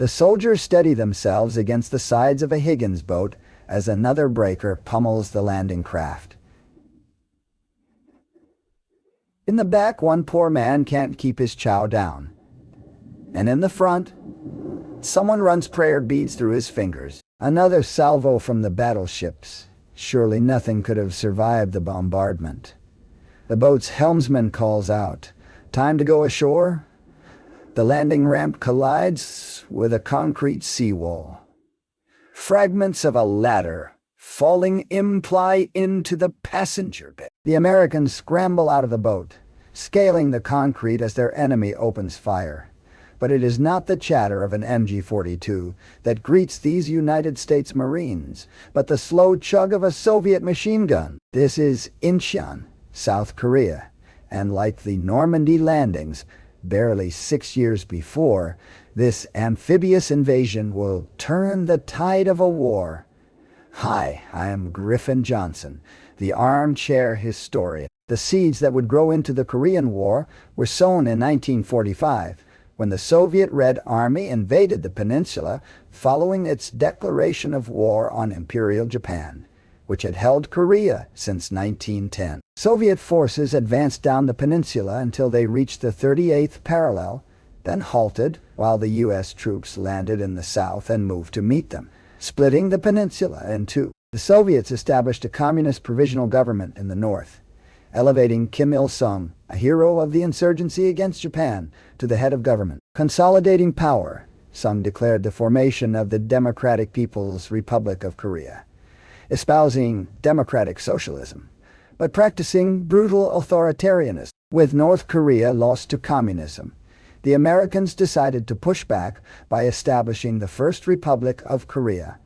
The soldiers steady themselves against the sides of a Higgins boat as another breaker pummels the landing craft. In the back, one poor man can't keep his chow down. And in the front, someone runs prayer beads through his fingers. Another salvo from the battleships. Surely nothing could have survived the bombardment. The boat's helmsman calls out, "Time to go ashore?" The landing ramp collides with a concrete seawall. Fragments of a ladder falling imply into the passenger bay. The Americans scramble out of the boat, scaling the concrete as their enemy opens fire. But it is not the chatter of an MG-42 that greets these United States Marines, but the slow chug of a Soviet machine gun. This is Incheon, South Korea, and like the Normandy landings, barely 6 years before, this amphibious invasion will turn the tide of a war. Hi, I am Griffin Johnson, the armchair historian. The seeds that would grow into the Korean War were sown in 1945, when the Soviet Red Army invaded the peninsula following its declaration of war on Imperial Japan, which had held Korea since 1910. Soviet forces advanced down the peninsula until they reached the 38th parallel, then halted while the U.S. troops landed in the south and moved to meet them, splitting the peninsula in two. The Soviets established a communist provisional government in the north, elevating Kim Il-sung, a hero of the insurgency against Japan, to the head of government. Consolidating power, Sung declared the formation of the Democratic People's Republic of Korea, espousing democratic socialism, but practicing brutal authoritarianism. With North Korea lost to communism, the Americans decided to push back by establishing the First Republic of Korea.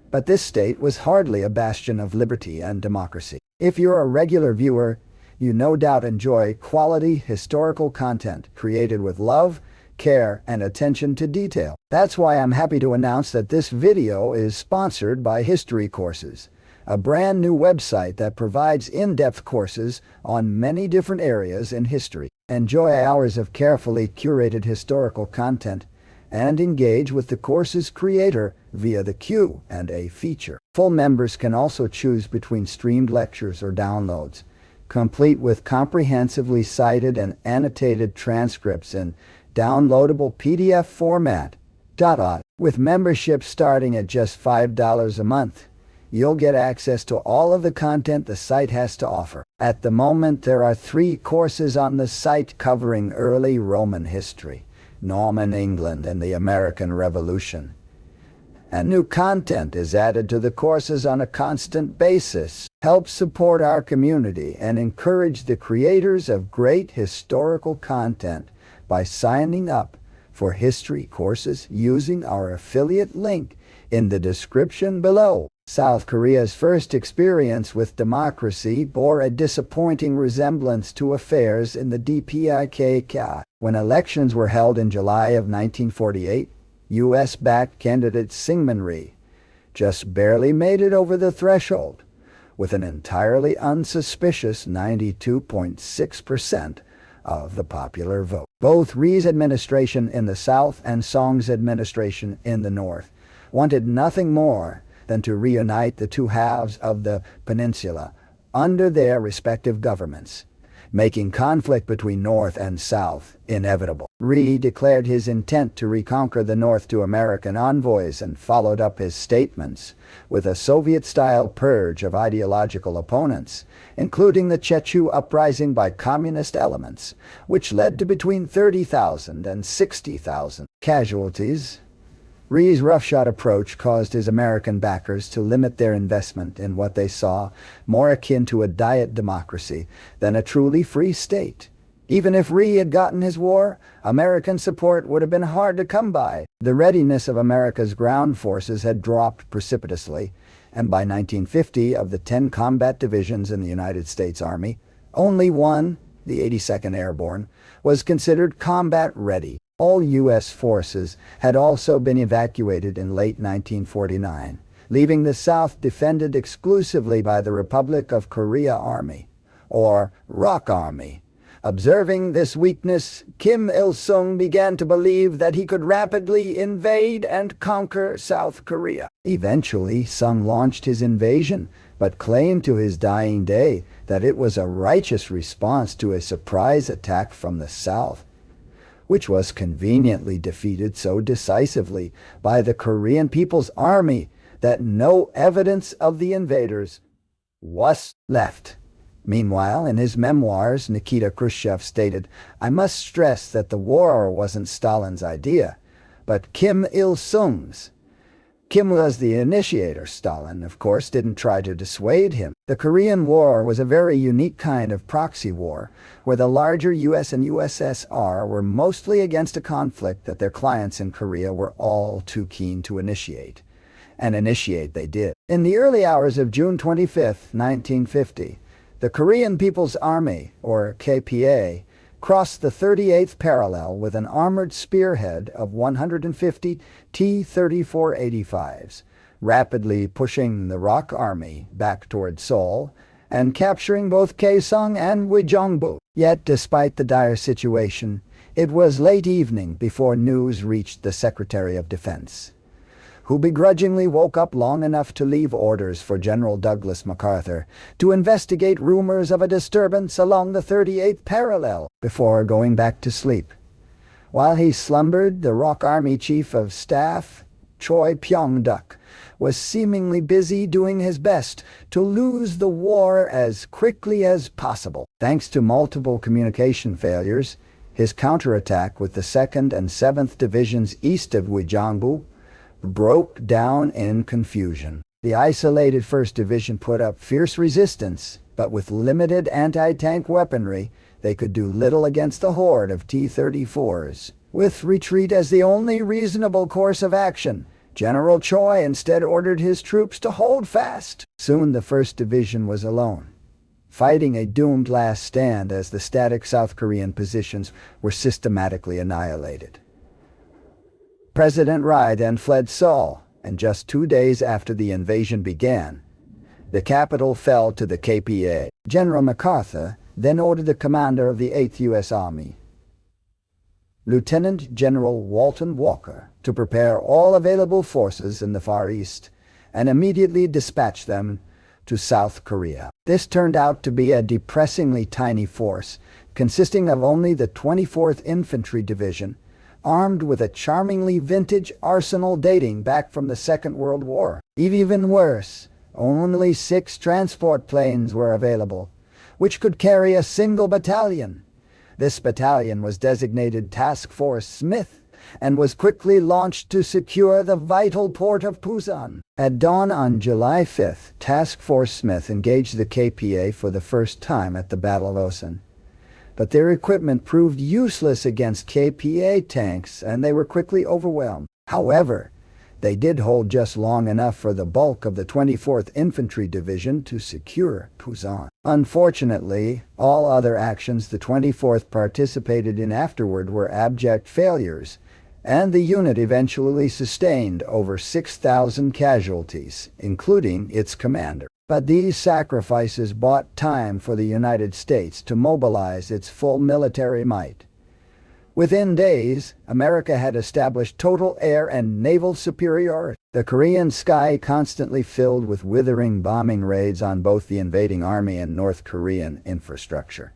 But this state was hardly a bastion of liberty and democracy. If you're a regular viewer, you no doubt enjoy quality historical content created with love, care, and attention to detail. That's why I'm happy to announce that this video is sponsored by History Courses, a brand new website that provides in-depth courses on many different areas in history. Enjoy hours of carefully curated historical content and engage with the course's creator via the Q&A feature. Full members can also choose between streamed lectures or downloads, complete with comprehensively cited and annotated transcripts in downloadable PDF format. With membership starting at just $5 a month, you'll get access to all of the content the site has to offer. At the moment, there are 3 courses on the site covering early Roman history, Norman England, and the American Revolution. And new content is added to the courses on a constant basis. Help support our community and encourage the creators of great historical content by signing up for history courses using our affiliate link in the description below. South Korea's first experience with democracy bore a disappointing resemblance to affairs in the DPRK. When elections were held in July of 1948, U.S.-backed candidate Syngman Rhee just barely made it over the threshold, with an entirely unsuspicious 92.6% of the popular vote. Both Rhee's administration in the South and Song's administration in the North wanted nothing more than to reunite the two halves of the peninsula under their respective governments, making conflict between North and South inevitable. Rhee declared his intent to reconquer the North to American envoys and followed up his statements with a Soviet-style purge of ideological opponents, including the Chechu uprising by communist elements, which led to between 30,000 and 60,000 casualties. Rhee's roughshod approach caused his American backers to limit their investment in what they saw more akin to a diet democracy than a truly free state. Even if Rhee had gotten his war, American support would have been hard to come by. The readiness of America's ground forces had dropped precipitously, and by 1950, of the 10 combat divisions in the United States Army, only one, the 82nd Airborne, was considered combat ready. All U.S. forces had also been evacuated in late 1949, leaving the South defended exclusively by the Republic of Korea Army, or ROK Army, Observing this weakness, Kim Il-sung began to believe that he could rapidly invade and conquer South Korea. Eventually, Sung launched his invasion, but claimed to his dying day that it was a righteous response to a surprise attack from the south, which was conveniently defeated so decisively by the Korean People's Army that no evidence of the invaders was left. Meanwhile, in his memoirs, Nikita Khrushchev stated, "I must stress that the war wasn't Stalin's idea, but Kim Il-sung's. Kim was the initiator. Stalin, of course, didn't try to dissuade him." The Korean War was a very unique kind of proxy war, where the larger US and USSR were mostly against a conflict that their clients in Korea were all too keen to initiate. And initiate they did. In the early hours of June 25, 1950, the Korean People's Army, or KPA, crossed the 38th parallel with an armored spearhead of 150 T-34-85s, rapidly pushing the ROK Army back toward Seoul and capturing both Kaesong and Uijeongbu. Yet, despite the dire situation, it was late evening before news reached the Secretary of Defense, who begrudgingly woke up long enough to leave orders for General Douglas MacArthur to investigate rumors of a disturbance along the 38th parallel before going back to sleep. While he slumbered, the ROK Army Chief of Staff, Choi Pyong-duk, was seemingly busy doing his best to lose the war as quickly as possible. Thanks to multiple communication failures, his counterattack with the 2nd and 7th Divisions east of Uijeongbu broke down in confusion. The isolated 1st Division put up fierce resistance, but with limited anti-tank weaponry, they could do little against the horde of T-34s. With retreat as the only reasonable course of action, General Choi instead ordered his troops to hold fast. Soon the 1st Division was alone, fighting a doomed last stand as the static South Korean positions were systematically annihilated. President Rai then fled Seoul, and just 2 days after the invasion began, the capital fell to the KPA. General MacArthur then ordered the commander of the 8th U.S. Army, Lieutenant General Walton Walker, to prepare all available forces in the Far East and immediately dispatch them to South Korea. This turned out to be a depressingly tiny force, consisting of only the 24th Infantry Division, armed with a charmingly vintage arsenal dating back from the Second World War. Even worse, only 6 transport planes were available, which could carry a single battalion. This battalion was designated Task Force Smith and was quickly launched to secure the vital port of Pusan. At dawn on July 5th, Task Force Smith engaged the KPA for the first time at the Battle of Osan. But their equipment proved useless against KPA tanks, and they were quickly overwhelmed. However, they did hold just long enough for the bulk of the 24th Infantry Division to secure Pusan. Unfortunately, all other actions the 24th participated in afterward were abject failures, and the unit eventually sustained over 6,000 casualties, including its commander. But these sacrifices bought time for the United States to mobilize its full military might. Within days, America had established total air and naval superiority. The Korean sky constantly filled with withering bombing raids on both the invading army and North Korean infrastructure.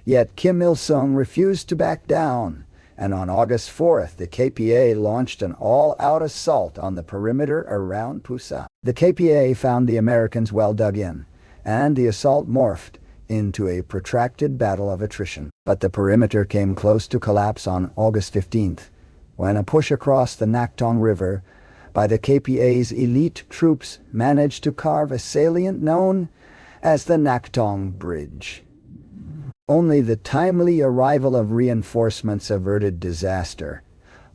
Yet Kim Il-sung refused to back down, and on August 4th, the KPA launched an all-out assault on the perimeter around Pusan. The KPA found the Americans well dug in, and the assault morphed into a protracted battle of attrition. But the perimeter came close to collapse on August 15th, when a push across the Naktong River by the KPA's elite troops managed to carve a salient known as the Naktong Bridge. Only the timely arrival of reinforcements averted disaster,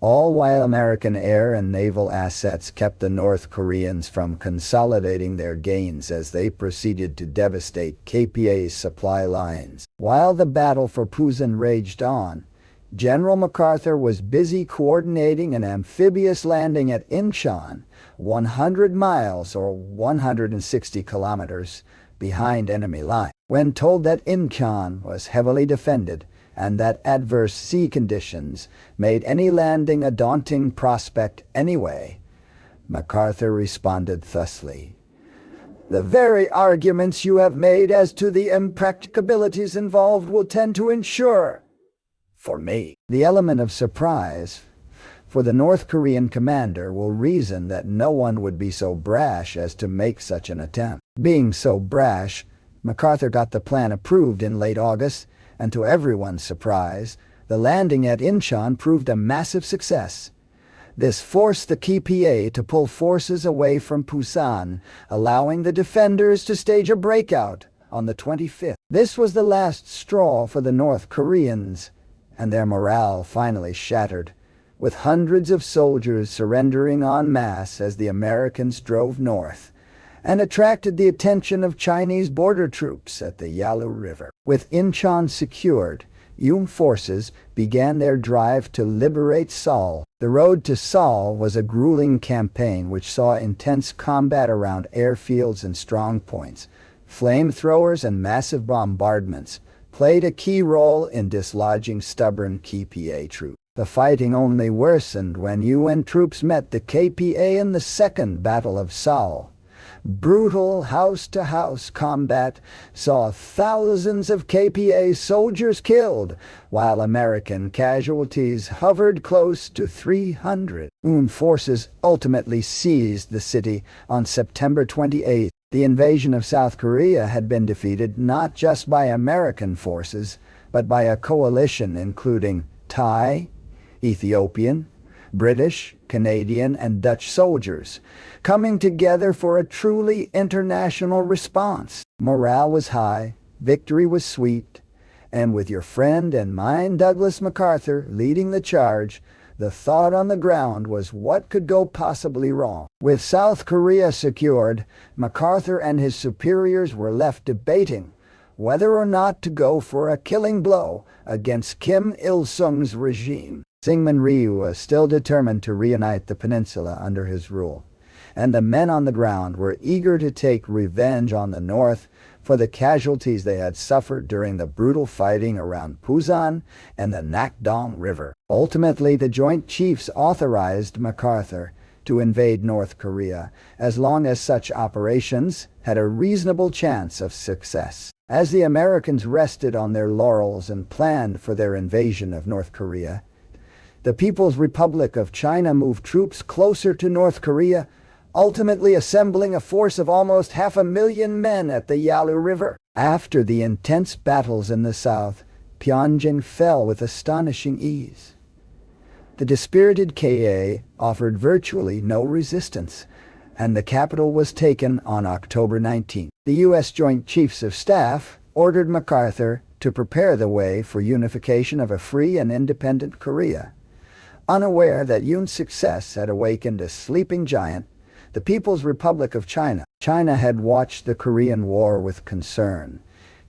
all while American air and naval assets kept the North Koreans from consolidating their gains as they proceeded to devastate KPA's supply lines. While the battle for Pusan raged on, General MacArthur was busy coordinating an amphibious landing at Incheon, 100 miles or 160 kilometers behind enemy line. When told that Incheon was heavily defended, and that adverse sea conditions made any landing a daunting prospect anyway. MacArthur responded thusly. The very arguments you have made as to the impracticabilities involved will tend to ensure, for me, the element of surprise. For the North Korean commander will reason that no one would be so brash as to make such an attempt. Being so brash, MacArthur got the plan approved in late August, and to everyone's surprise, the landing at Incheon proved a massive success. This forced the KPA to pull forces away from Busan, allowing the defenders to stage a breakout on the 25th. This was the last straw for the North Koreans, and their morale finally shattered, with hundreds of soldiers surrendering en masse as the Americans drove north, and attracted the attention of Chinese border troops at the Yalu River. With Incheon secured, Yoon forces began their drive to liberate Seoul. The road to Seoul was a grueling campaign which saw intense combat around airfields and strong points. Flamethrowers and massive bombardments played a key role in dislodging stubborn KPA troops. The fighting only worsened when UN troops met the KPA in the Second Battle of Seoul. Brutal house-to-house combat saw thousands of KPA soldiers killed, while American casualties hovered close to 300. UN forces ultimately seized the city on September 28. The invasion of South Korea had been defeated not just by American forces, but by a coalition including Thai, Ethiopian, British, Canadian, and Dutch soldiers, coming together for a truly international response. Morale was high, victory was sweet, and with your friend and mine Douglas MacArthur leading the charge, the thought on the ground was what could go possibly wrong. With South Korea secured, MacArthur and his superiors were left debating whether or not to go for a killing blow against Kim Il-sung's regime. Syngman Rhee was still determined to reunite the peninsula under his rule, and the men on the ground were eager to take revenge on the North for the casualties they had suffered during the brutal fighting around Busan and the Nakdong River. Ultimately, the Joint Chiefs authorized MacArthur to invade North Korea as long as such operations had a reasonable chance of success. As the Americans rested on their laurels and planned for their invasion of North Korea, the People's Republic of China moved troops closer to North Korea, ultimately assembling a force of almost 500,000 men at the Yalu River. After the intense battles in the south, Pyongyang fell with astonishing ease. The dispirited KA offered virtually no resistance, and the capital was taken on October 19. The U.S. Joint Chiefs of Staff ordered MacArthur to prepare the way for unification of a free and independent Korea. Unaware that Yoon's success had awakened a sleeping giant, the People's Republic of China. China had watched the Korean War with concern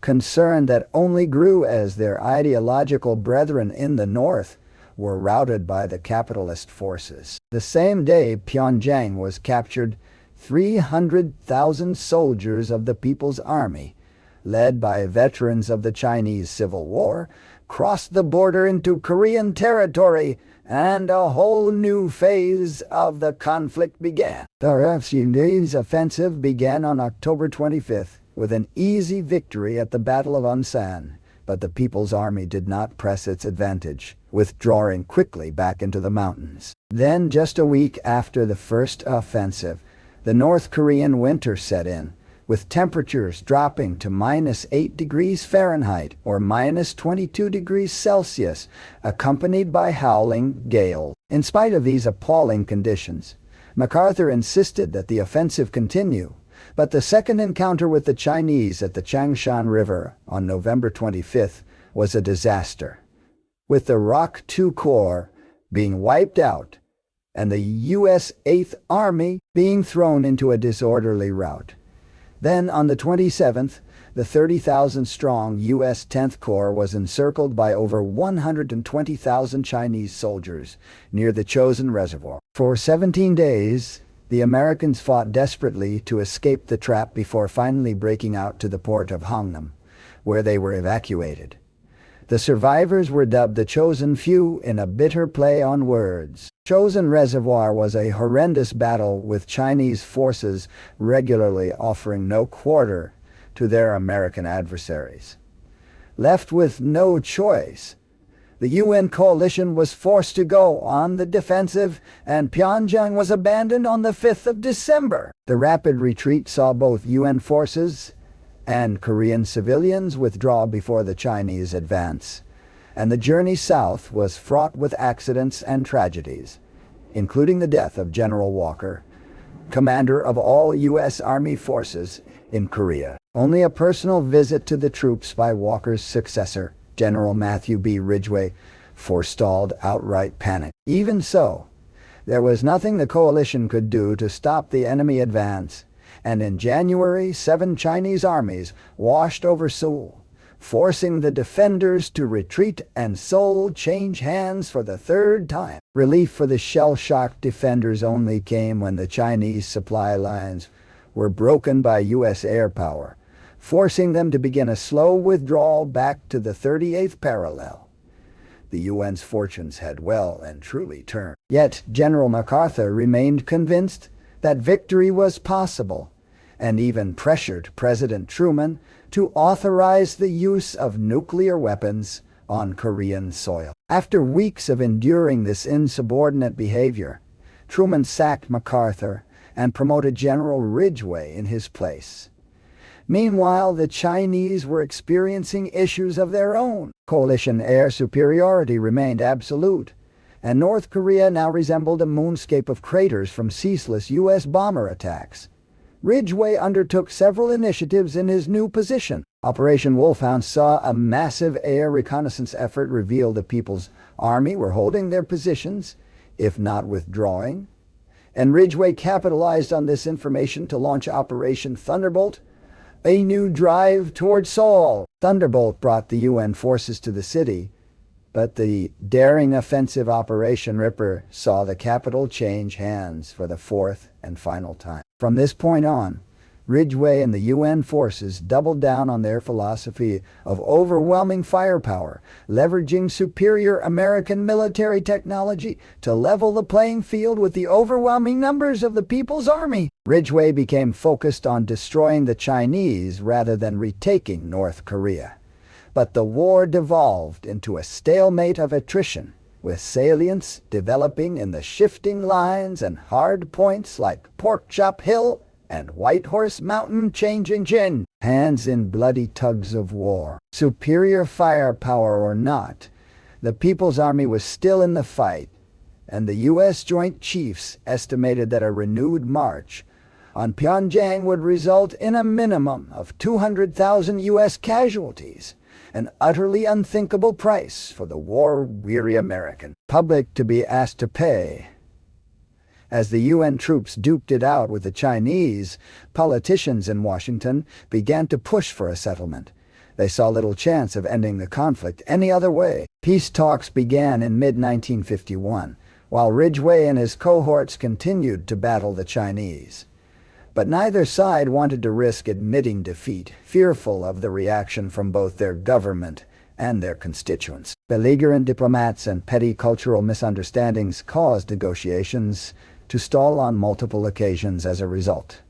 that only grew as their ideological brethren in the north were routed by the capitalist forces. The same day Pyongyang was captured, 300,000 soldiers of the People's Army, led by veterans of the Chinese Civil War, crossed the border into Korean territory, and a whole new phase of the conflict began. The refugees offensive began on October 25th with an easy victory at the Battle of Unsan, but the People's Army did not press its advantage, withdrawing quickly back into the mountains. Then, just a week after the first offensive, the North Korean winter set in, with temperatures dropping to -8 degrees Fahrenheit or -22 degrees Celsius, accompanied by howling gales. In spite of these appalling conditions, MacArthur insisted that the offensive continue, but the second encounter with the Chinese at the Changshan River on November 25th was a disaster, with the ROK 2 Corps being wiped out and the U.S. 8th Army being thrown into a disorderly rout. Then, on the 27th, the 30,000-strong U.S. 10th Corps was encircled by over 120,000 Chinese soldiers near the Chosin Reservoir. For 17 days, the Americans fought desperately to escape the trap before finally breaking out to the port of Hongnam, where they were evacuated. The survivors were dubbed the Chosen Few in a bitter play on words. Chosen Reservoir was a horrendous battle with Chinese forces regularly offering no quarter to their American adversaries. Left with no choice, the UN coalition was forced to go on the defensive, and Pyongyang was abandoned on the 5th of December. The rapid retreat saw both UN forces and Korean civilians withdraw before the Chinese advance, and the journey south was fraught with accidents and tragedies, including the death of General Walker, commander of all U.S. Army forces in Korea. Only a personal visit to the troops by Walker's successor, General Matthew B. Ridgway, forestalled outright panic. Even so, there was nothing the coalition could do to stop the enemy advance, and in January, 7 Chinese armies washed over Seoul, forcing the defenders to retreat, and Seoul changed hands for the 3rd time. Relief for the shell-shocked defenders only came when the Chinese supply lines were broken by U.S. air power, forcing them to begin a slow withdrawal back to the 38th parallel. The UN's fortunes had well and truly turned. Yet General MacArthur remained convinced that victory was possible, and even pressured President Truman to authorize the use of nuclear weapons on Korean soil. After weeks of enduring this insubordinate behavior, Truman sacked MacArthur and promoted General Ridgway in his place. Meanwhile, the Chinese were experiencing issues of their own. Coalition air superiority remained absolute, and North Korea now resembled a moonscape of craters from ceaseless U.S. bomber attacks. Ridgway undertook several initiatives in his new position. Operation Wolfhound saw a massive air reconnaissance effort reveal the People's Army were holding their positions, if not withdrawing, and Ridgway capitalized on this information to launch Operation Thunderbolt, a new drive toward Seoul. Thunderbolt brought the UN forces to the city, but the daring offensive Operation Ripper saw the capital change hands for the 4th and final time. From this point on, Ridgway and the UN forces doubled down on their philosophy of overwhelming firepower, leveraging superior American military technology to level the playing field with the overwhelming numbers of the People's Army. Ridgway became focused on destroying the Chinese rather than retaking North Korea. But the war devolved into a stalemate of attrition, with salients developing in the shifting lines and hard points like Porkchop Hill and Whitehorse Mountain, changing hands in bloody tugs of war. Superior firepower or not, the People's Army was still in the fight, and the U.S. Joint Chiefs estimated that a renewed march on Pyongyang would result in a minimum of 200,000 U.S. casualties, an utterly unthinkable price for the war-weary American public to be asked to pay. As the UN troops duked it out with the Chinese, politicians in Washington began to push for a settlement. They saw little chance of ending the conflict any other way. Peace talks began in mid-1951, while Ridgway and his cohorts continued to battle the Chinese. But neither side wanted to risk admitting defeat, fearful of the reaction from both their government and their constituents. Belligerent diplomats and petty cultural misunderstandings caused negotiations to stall on multiple occasions as a result.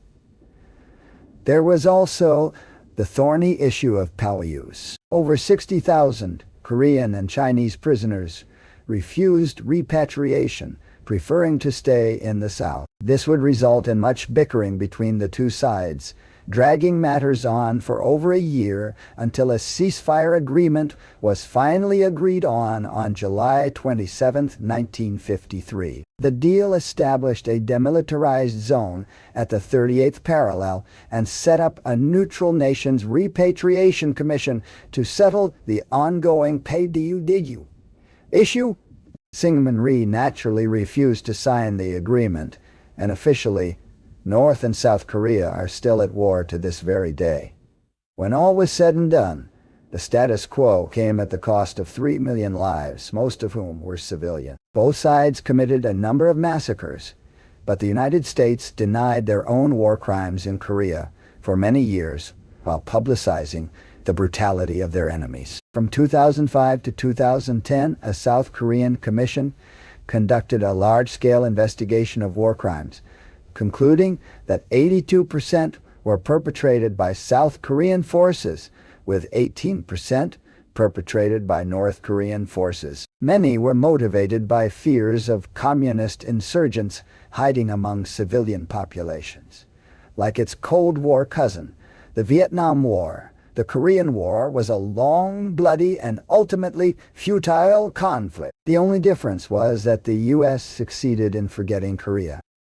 There was also the thorny issue of power use. Over 60,000 Korean and Chinese prisoners refused repatriation, preferring to stay in the South. This would result in much bickering between the two sides, dragging matters on for over a year until a ceasefire agreement was finally agreed on July 27, 1953. The deal established a demilitarized zone at the 38th parallel and set up a neutral nations repatriation commission to settle the ongoing pay-do-you-did-you issue. Syngman Rhee naturally refused to sign the agreement, and officially, North and South Korea are still at war to this very day. When all was said and done, the status quo came at the cost of 3 million lives, most of whom were civilian. Both sides committed a number of massacres, but the United States denied their own war crimes in Korea for many years while publicizing the brutality of their enemies. From 2005 to 2010, a South Korean commission conducted a large-scale investigation of war crimes, concluding that 82% were perpetrated by South Korean forces, with 18% perpetrated by North Korean forces. Many were motivated by fears of communist insurgents hiding among civilian populations. Like its Cold War cousin, the Vietnam War, the Korean War was a long, bloody, and ultimately futile conflict. The only difference was that the U.S. succeeded in forgetting Korea.